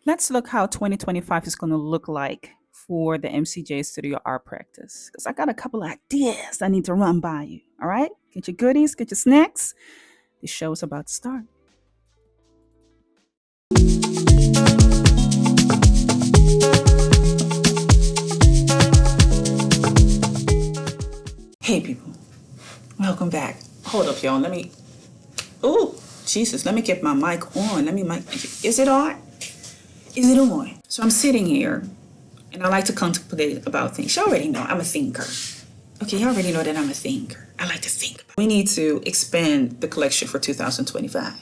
Let's look how 2025 is going to look like for the MCJ Studio art practice. Because I got a couple of ideas I need to run by you. All right? Get your goodies, get your snacks. The show is about to start. Hey, people. Welcome back. Hold up, y'all. Oh, Jesus. Let me get my mic on. Is it on? Is it on? So I'm sitting here and I like to contemplate about things. You already know I'm a thinker. Okay, you already know that I'm a thinker. I like to think. We need to expand the collection for 2025.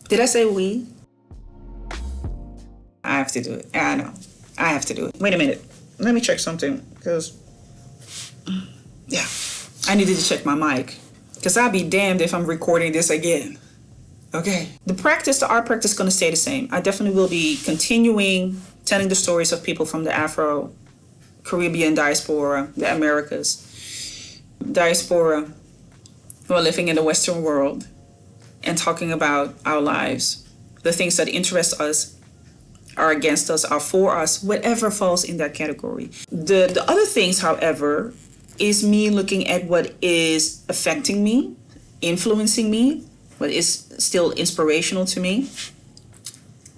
Did I say we? I have to do it. I know. I have to do it. Wait a minute. Let me check something because, yeah, I needed to check my mic because I'll be damned if I'm recording this again. Okay. The art practice is going to stay the same. I definitely will be continuing telling the stories of people from the Afro-Caribbean diaspora, the Americas, diaspora who are living in the Western world and talking about our lives, the things that interest us, are against us, are for us, whatever falls in that category. The other things, however, is me looking at what is affecting me, influencing me, what is still inspirational to me,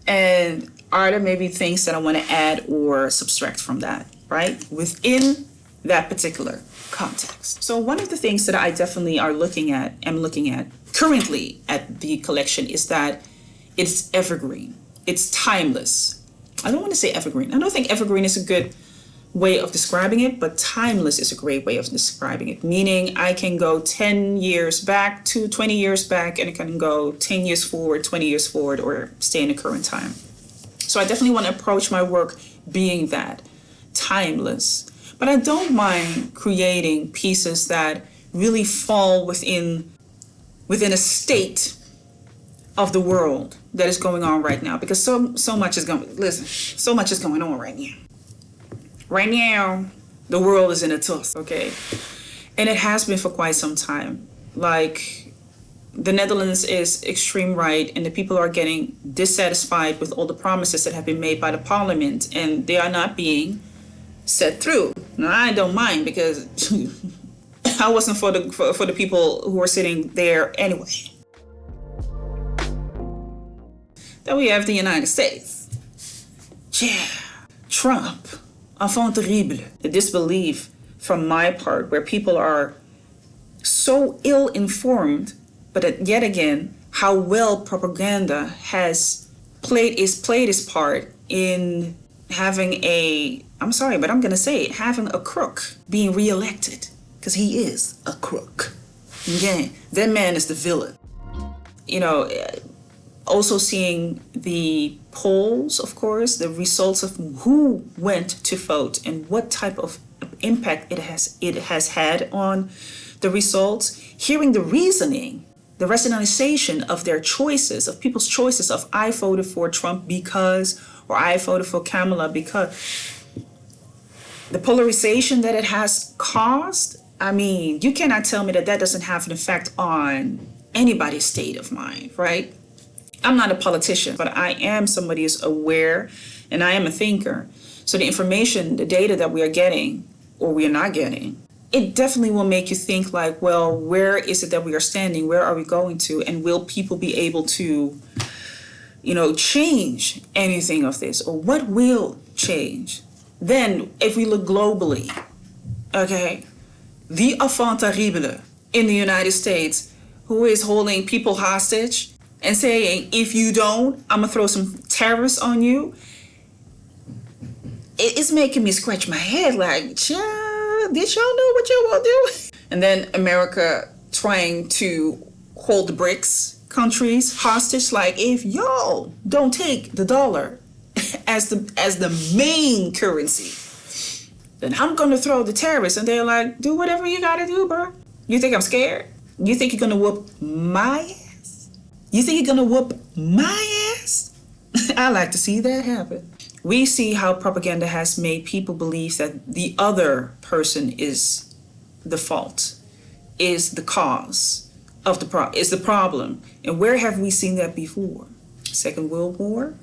and are there maybe things that I want to add or subtract from that, right? Within that particular context. So one of the things that I definitely am looking at currently at the collection is that it's evergreen. It's timeless. I don't want to say evergreen. I don't think evergreen is a good way of describing it, but timeless is a great way of describing it. Meaning I can go 10 years back to 20 years back, and I can go 10 years forward, 20 years forward, or stay in the current time. So I definitely want to approach my work being that, timeless. But I don't mind creating pieces that really fall within a state of the world that is going on right now, because so much is going on right now. Right now, the world is in a tussle, okay? And it has been for quite some time. Like, the Netherlands is extreme right, and the people are getting dissatisfied with all the promises that have been made by the parliament, and they are not being set through. Now, I don't mind, because I wasn't for the people who were sitting there anyway. Then we have the United States. Yeah, Trump, enfant terrible. The disbelief from my part, where people are so ill-informed, but yet again, how well propaganda has played its part in having having a crook being reelected, because he is a crook. Yeah, that man is the villain. You know, also seeing the polls, of course, the results of who went to vote and what type of impact it has had on the results, hearing the reasoning, the rationalization of their choices, of people's choices of I voted for Trump because, or I voted for Kamala because. The polarization that it has caused, I mean, you cannot tell me that doesn't have an effect on anybody's state of mind, right? I'm not a politician, but I am somebody who's aware, and I am a thinker. So the information, the data that we are getting, or we are not getting, it definitely will make you think like, well, where is it that we are standing? Where are we going to? And will people be able to, change anything of this? Or what will change? Then, if we look globally, okay, the enfant terrible in the United States, who is holding people hostage and saying, if you don't, I'm going to throw some tariffs on you. It's making me scratch my head like, did y'all know what y'all want to do? And then America trying to hold the BRICS countries hostage, like, if y'all don't take the dollar as the main currency, then I'm going to throw the tariffs. And they're like, do whatever you got to do, bro. You think I'm scared? You think you're going to whoop my ass? You think you're going to whoop my ass? I like to see that happen. We see how propaganda has made people believe that the other person is the fault, is the cause of is the problem. And where have we seen that before? Second World War?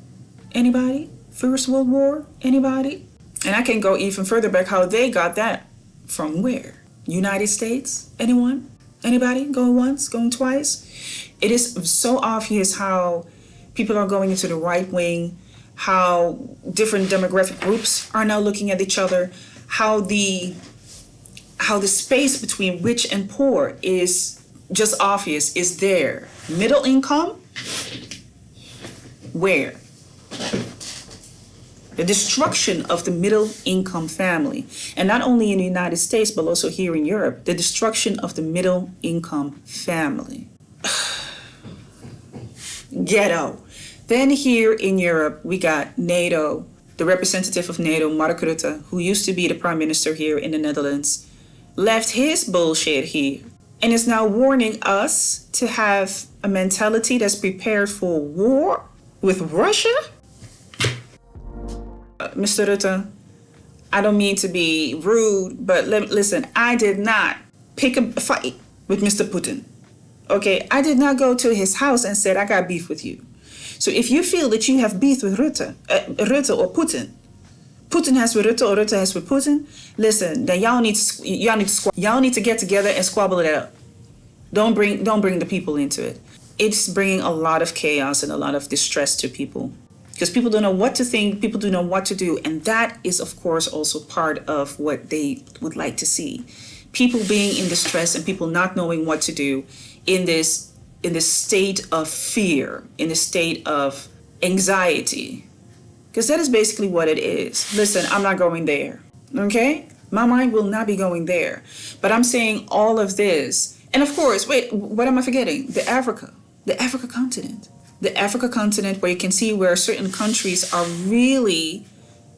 Anybody? First World War? Anybody? And I can go even further back how they got that from where? United States? Anyone? Anybody? Going once? Going twice? It is so obvious how people are going into the right wing, how different demographic groups are now looking at each other, how the space between rich and poor is just obvious, is there. Middle income? Where? The destruction of the middle income family. And not only in the United States, but also here in Europe, the destruction of the middle income family. Ghetto. Then here in Europe, we got NATO, the representative of NATO, Mark Rutte, who used to be the prime minister here in the Netherlands, left his bullshit here and is now warning us to have a mentality that's prepared for war with Russia. Mr. Rutte, I don't mean to be rude, but listen, I did not pick a fight with Mr. Putin. Okay, I did not go to his house and said, I got beef with you. So if you feel that you have beef with Rutte or Putin, Putin has with Rutte or Rutte has with Putin, listen, then y'all need to get together and squabble it out. Don't bring the people into it. It's bringing a lot of chaos and a lot of distress to people. Because people don't know what to think, people don't know what to do. And that is, of course, also part of what they would like to see. People being in distress and people not knowing what to do in this state of fear, in a state of anxiety. Because that is basically what it is. Listen, I'm not going there, okay? My mind will not be going there. But I'm saying all of this. And of course, wait, what am I forgetting? The Africa continent. The Africa continent, where you can see where certain countries are really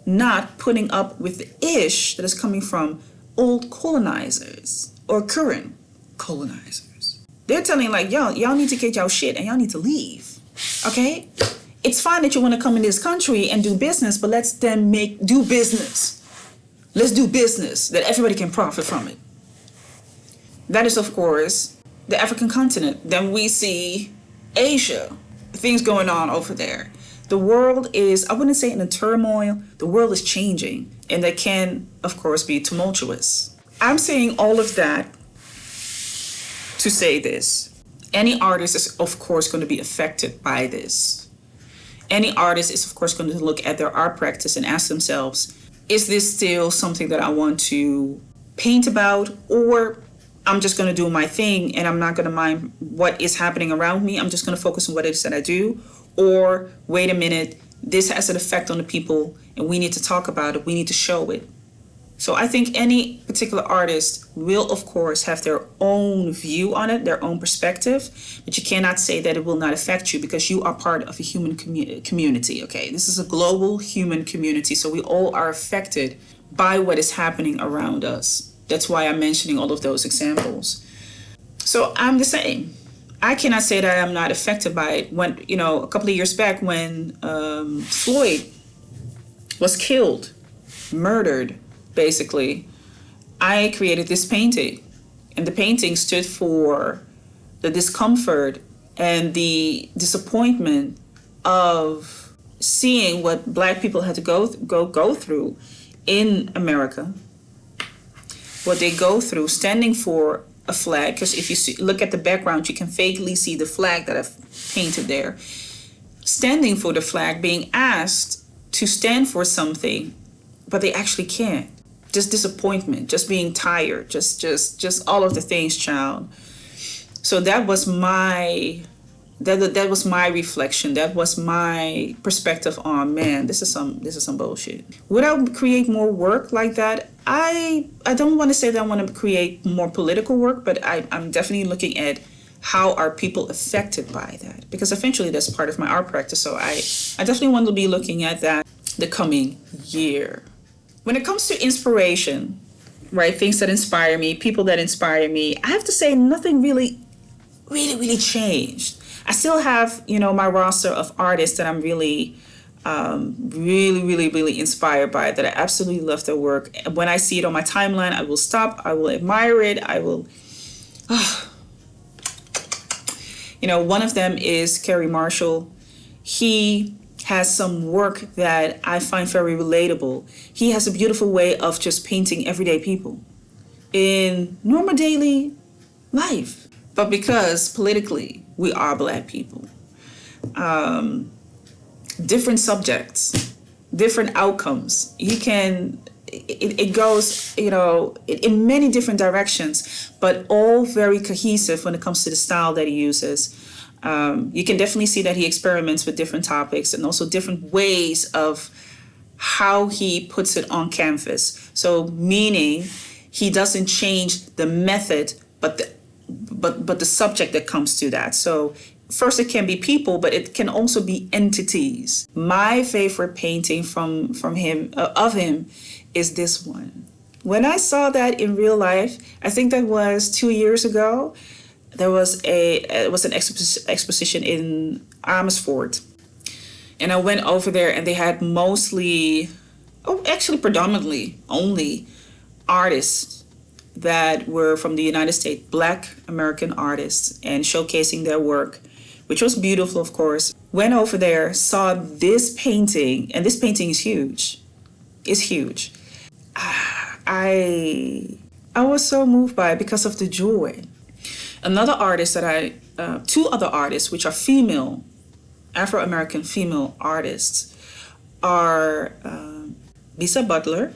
not putting up with the ish that is coming from old colonizers or current colonizers. They're telling like, y'all need to get y'all shit and y'all need to leave, okay? It's fine that you want to come in this country and do business, but let's then do business. Let's do business that everybody can profit from it. That is, of course, the African continent. Then we see Asia. Things going on over there. The world is, I wouldn't say in a turmoil, the world is changing, and that can, of course, be tumultuous. I'm saying all of that to say this. Any artist is, of course, going to be affected by this. Any artist is, of course, going to look at their art practice and ask themselves, is this still something that I want to paint about, or I'm just going to do my thing and I'm not going to mind what is happening around me. I'm just going to focus on what it is that I do. Or wait a minute, this has an effect on the people and we need to talk about it. We need to show it. So I think any particular artist will, of course, have their own view on it, their own perspective. But you cannot say that it will not affect you because you are part of a human community. Okay, this is a global human community. So we all are affected by what is happening around us. That's why I'm mentioning all of those examples. So I'm the same. I cannot say that I'm not affected by it. When, a couple of years back when Floyd was killed, murdered, basically, I created this painting. And the painting stood for the discomfort and the disappointment of seeing what Black people had to go through in America. What they go through, standing for a flag, because if you look at the background, you can vaguely see the flag that I've painted there. Standing for the flag, being asked to stand for something, but they actually can't. Just disappointment, just being tired, just all of the things, child. So that was my reflection. That was my perspective on, man, this is some bullshit. Would I create more work like that? I don't want to say that I want to create more political work, but I'm definitely looking at how are people affected by that, because eventually that's part of my art practice. So I definitely want to be looking at that the coming year. When it comes to inspiration, right, things that inspire me, people that inspire me, I have to say nothing really changed. I still have, my roster of artists that I'm really inspired by, that I absolutely love their work. When I see it on my timeline, I will stop, I will admire it, I will, one of them is Kerry Marshall. He has some work that I find very relatable. He has a beautiful way of just painting everyday people in normal daily life. But because politically we are Black people, different subjects, different outcomes, it goes, in many different directions, but all very cohesive when it comes to the style that he uses. You can definitely see that he experiments with different topics and also different ways of how he puts it on canvas. So meaning he doesn't change the method, but the subject that comes to that. So first it can be people, but it can also be entities. My favorite painting from him of him is this one. When I saw that in real life, I think that was 2 years ago. There was an exposition in Amersfoort, and I went over there, and they had predominantly only artists that were from the United States, Black American artists, and showcasing their work, which was beautiful, of course. Went over there, saw this painting, and this painting is huge. It's huge. I was so moved by it because of the joy. Another artist two other artists, which are female, Afro-American female artists, are Lisa Butler,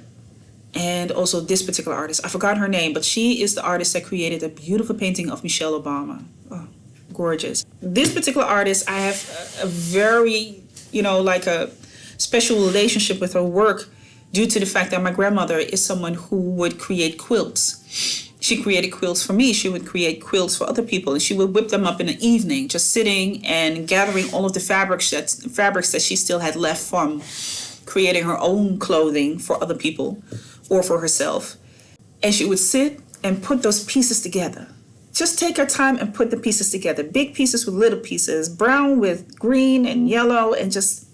and also this particular artist. I forgot her name, but she is the artist that created a beautiful painting of Michelle Obama. Oh, gorgeous. This particular artist, I have a very, like a special relationship with her work due to the fact that my grandmother is someone who would create quilts. She created quilts for me. She would create quilts for other people, and she would whip them up in the evening, just sitting and gathering all of the fabrics that she still had left from creating her own clothing for other people or for herself. And she would sit and put those pieces together. Just take her time and put the pieces together. Big pieces with little pieces, brown with green and yellow, and just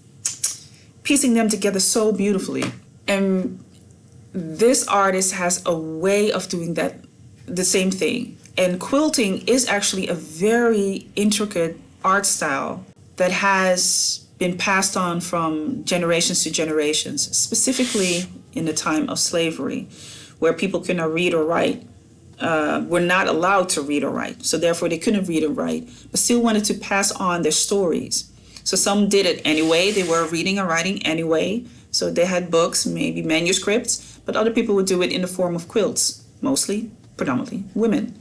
piecing them together so beautifully. And this artist has a way of doing that, the same thing. And quilting is actually a very intricate art style that has been passed on from generations to generations, specifically in the time of slavery, where people could not read or write, were not allowed to read or write. So therefore they couldn't read or write, but still wanted to pass on their stories. So some did it anyway. They were reading and writing anyway. So they had books, maybe manuscripts, but other people would do it in the form of quilts, mostly, predominantly women,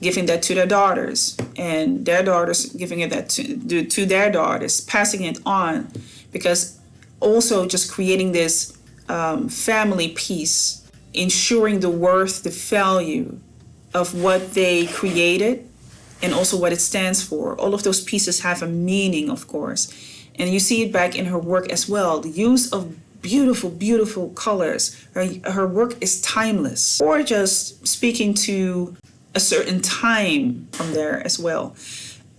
giving that to their daughters, and their daughters giving it to their daughters, passing it on, because also just creating this family piece, ensuring the worth, the value of what they created, and also what it stands for. All of those pieces have a meaning, of course. And you see it back in her work as well. The use of beautiful, beautiful colors. Her work is timeless. Or just speaking to a certain time from there as well.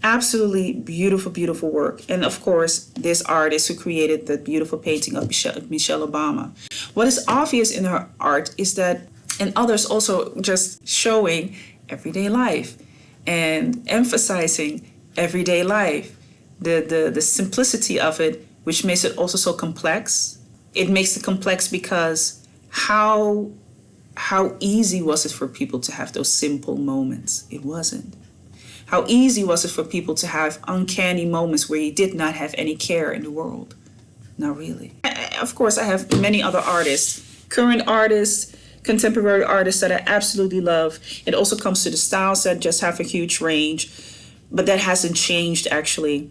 Absolutely beautiful, beautiful work. And of course, this artist who created the beautiful painting of Michelle Obama. What is obvious in her art is that, and others also just showing everyday life and emphasizing everyday life, the simplicity of it, which makes it also so complex. It makes it complex because how easy was it for people to have those simple moments? It wasn't. How easy was it for people to have uncanny moments where you did not have any care in the world? Not really. Of course, I have many other artists, current artists, contemporary artists that I absolutely love. It also comes to the styles that just have a huge range, but that hasn't changed actually.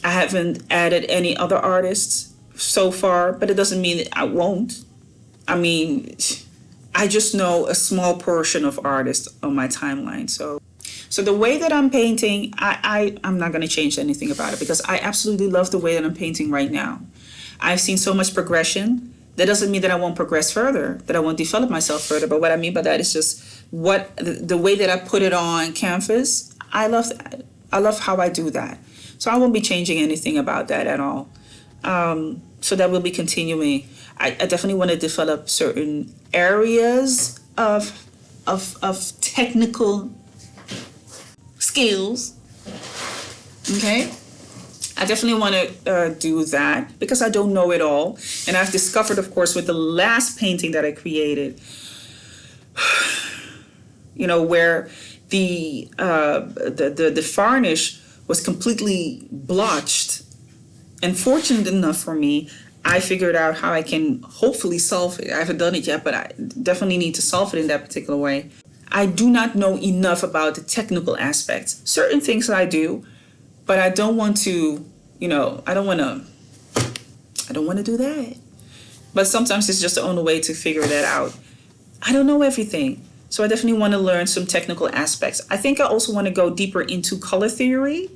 I haven't added any other artists so far, but it doesn't mean that I won't. I mean, I just know a small portion of artists on my timeline. So the way that I'm painting, I'm not going to change anything about it because I absolutely love the way that I'm painting right now. I've seen so much progression. That doesn't mean that I won't progress further, that I won't develop myself further. But what I mean by that is just the way that I put it on canvas. I love that. I love how I do that. So I won't be changing anything about that at all. So that will be continuing. I definitely want to develop certain areas of technical skills. Okay. I definitely want to do that because I don't know it all. And I've discovered, of course, with the last painting that I created, you know, where the varnish was completely blotched. And fortunate enough for me, I figured out how I can hopefully solve it. I haven't done it yet, but I definitely need to solve it in that particular way. I do not know enough about the technical aspects. Certain things I do, but I don't want to, you know, I don't want to do that. But sometimes it's just the only way to figure that out. I don't know everything. So I definitely want to learn some technical aspects. I think I also want to go deeper into color theory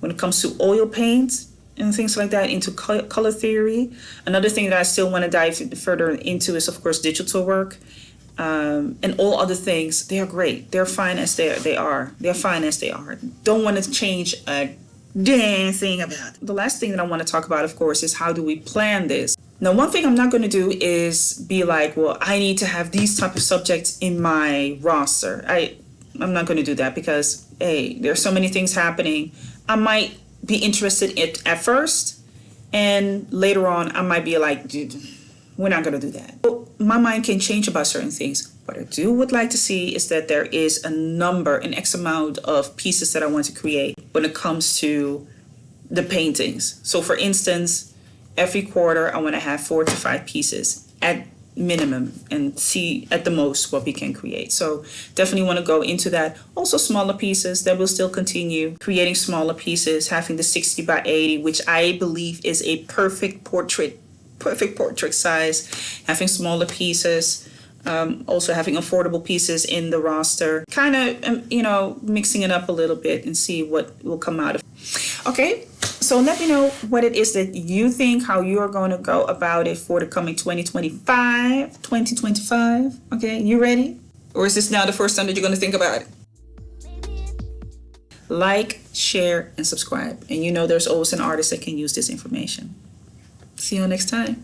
when it comes to oil paint and things like that, into color theory. Another thing that I still want to dive further into is, of course, digital work. And all other things. They are great. They're fine as they are. They're fine as they are. Don't want to change a damn thing about it. The last thing that I want to talk about, of course, is how do we plan this? Now, one thing I'm not going to do is be like, well, I need to have these type of subjects in my roster. I'm not going to do that because, hey, there's so many things happening. I might be interested in it at first, and later on, I might be like, dude, we're not going to do that. So my mind can change about certain things. What I would like to see is that there is a number, an X amount of pieces that I want to create when it comes to the paintings. So for instance, every quarter I want to have 4 to 5 pieces at minimum and see at the most what we can create. So definitely want to go into that. Also smaller pieces that will still continue creating smaller pieces, having the 60 by 80, which I believe is a perfect portrait size, having smaller pieces, also having affordable pieces in the roster, kind of, you know, mixing it up a little bit and see what will come out of it. Okay, so let me know what it is that you think, how you are going to go about it for the coming 2025. Okay, you ready? Or is this now the first time that you're going to think about it? Like, share, and subscribe. And you know there's always an artist that can use this information. See you next time.